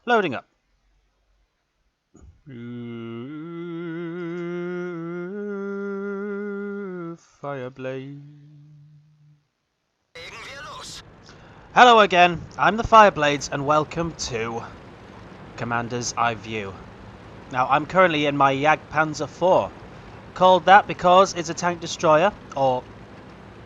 Loading up. Fireblade. Hello again, I'm the Fireblades and welcome to Commander's Eye View. Now I'm currently in my JgdPz 4. Called that because it's a tank destroyer, or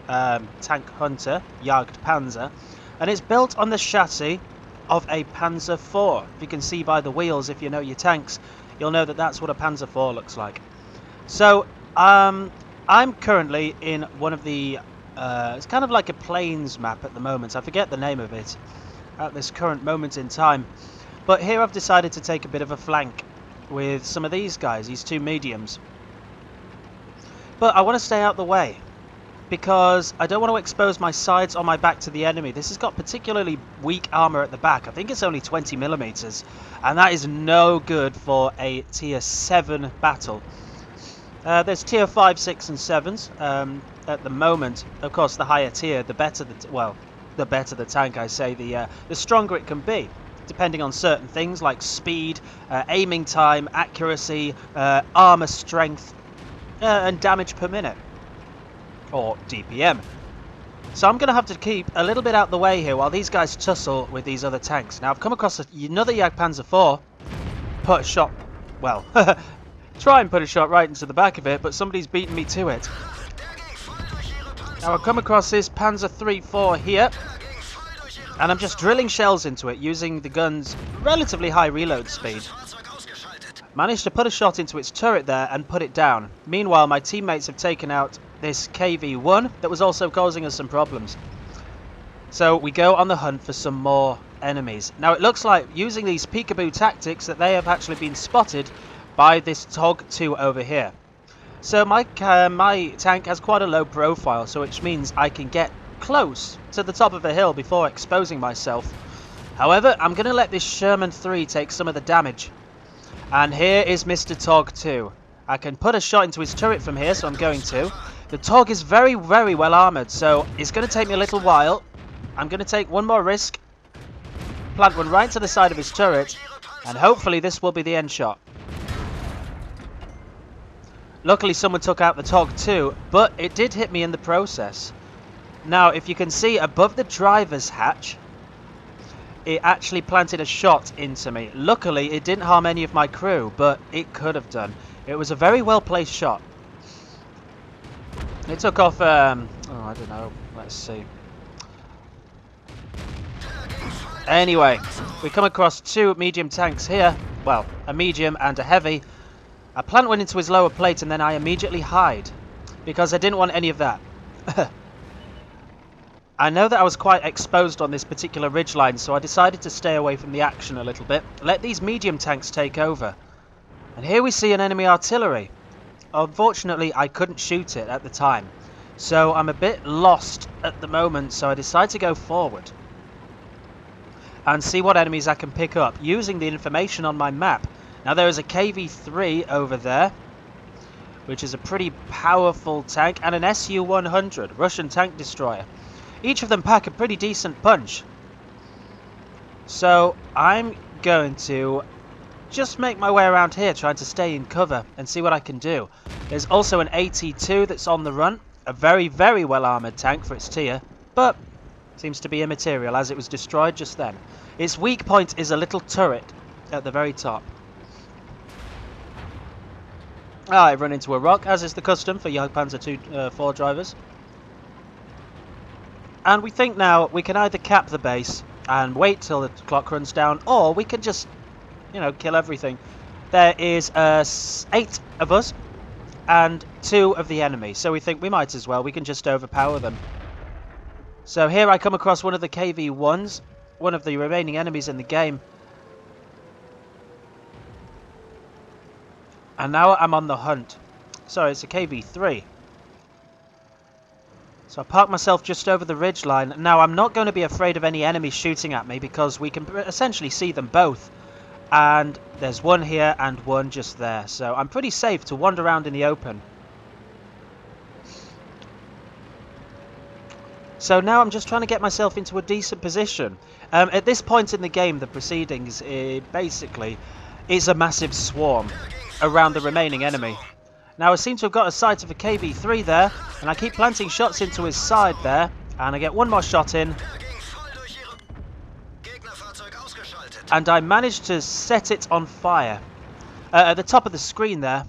tank hunter, JgdPz, and it's built on the chassis of a Panzer 4. If you can see by the wheels, if you know your tanks, you'll know that that's what a Panzer 4 looks like. So I'm currently in one of the it's kind of like a plains map at the moment. I forget the name of it at this current moment in time, but here I've decided to take a bit of a flank with some of these guys, these two mediums. But I want to stay out the way because I don't want to expose my sides or my back to the enemy. This has got particularly weak armor at the back. I think it's only 20mm, and that is no good for a tier 7 battle. There's tier 5, 6 and 7s at the moment. Of course, the higher tier, the better the better the tank, I say, the stronger it can be, depending on certain things like speed, aiming time, accuracy, armor strength, and damage per minute, or DPM. So I'm going to have to keep a little bit out the way here while these guys tussle with these other tanks. Now I've come across another JgdPz 4, put a shot, well, try and put a shot right into the back of it, but somebody's beaten me to it. Now I've come across this Panzer 3-4 here, and I'm just drilling shells into it using the gun's relatively high reload speed. Managed to put a shot into its turret there and put it down. Meanwhile, my teammates have taken out this KV-1 that was also causing us some problems. So we go on the hunt for some more enemies. Now it looks like using these peekaboo tactics that they have actually been spotted by this TOG-2 over here. So my tank has quite a low profile, so which means I can get close to the top of the hill before exposing myself. However, I'm going to let this Sherman 3 take some of the damage. And here is Mr. TOG-2. I can put a shot into his turret from here, so I'm going to. The TOG is very, very well armoured, so it's going to take me a little while. I'm going to take one more risk, plant one right to the side of his turret, and hopefully this will be the end shot. Luckily someone took out the TOG-2, but it did hit me in the process. Now, if you can see above the driver's hatch, it actually planted a shot into me. Luckily, it didn't harm any of my crew, but it could have done. It was a very well-placed shot. It took off, oh, I don't know, let's see. Anyway, we come across two medium tanks here. Well, a medium and a heavy. I plant one into his lower plate and then I immediately hide, because I didn't want any of that. I know that I was quite exposed on this particular ridgeline, so I decided to stay away from the action a little bit. Let these medium tanks take over. And here we see an enemy artillery. Unfortunately, I couldn't shoot it at the time, so I'm a bit lost at the moment, so I decide to go forward and see what enemies I can pick up using the information on my map. Now there is a KV-3 over there, which is a pretty powerful tank, and an Su-100, Russian tank destroyer. Each of them pack a pretty decent punch. So I'm going to just make my way around here, trying to stay in cover and see what I can do. There's also an AT-2 that's on the run, a very, very well armoured tank for its tier, but seems to be immaterial as it was destroyed just then. Its weak point is a little turret at the very top. I've run into a rock, as is the custom for JgdPz 4 drivers. And we think now we can either cap the base and wait till the clock runs down, or we can just, you know, kill everything. There is 8 of us and 2 of the enemy, so we think we might as well. We can just overpower them. So here I come across one of the KV-1s, one of the remaining enemies in the game. And now I'm on the hunt. Sorry, it's a KV-3. So I park myself just over the ridge line. Now I'm not going to be afraid of any enemies shooting at me because we can essentially see them both. And there's one here and one just there. So I'm pretty safe to wander around in the open. So now I'm just trying to get myself into a decent position. At this point in the game, the proceedings, basically, is a massive swarm around the remaining enemy. Now I seem to have got a sight of a KV-3 there, and I keep planting shots into his side there, and I get one more shot in. And I managed to set it on fire. At the top of the screen there,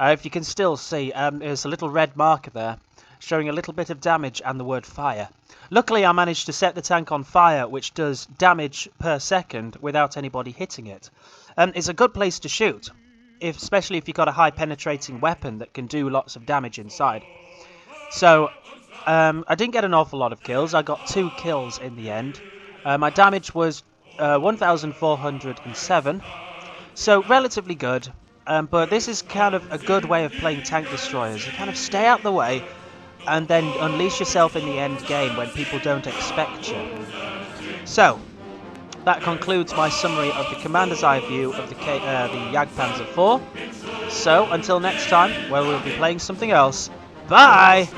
if you can still see, there's a little red marker there, showing a little bit of damage and the word fire. Luckily I managed to set the tank on fire, which does damage per second without anybody hitting it. It's a good place to shoot, especially if you've got a high penetrating weapon that can do lots of damage inside. So, I didn't get an awful lot of kills. I got 2 kills in the end. My damage was 1,407, so relatively good. But this is kind of a good way of playing tank destroyers. You kind of stay out the way and then unleash yourself in the end game when people don't expect you. So, that concludes my summary of the Commander's Eye view of the JgdPz 4. So, until next time, where we'll be playing something else, bye!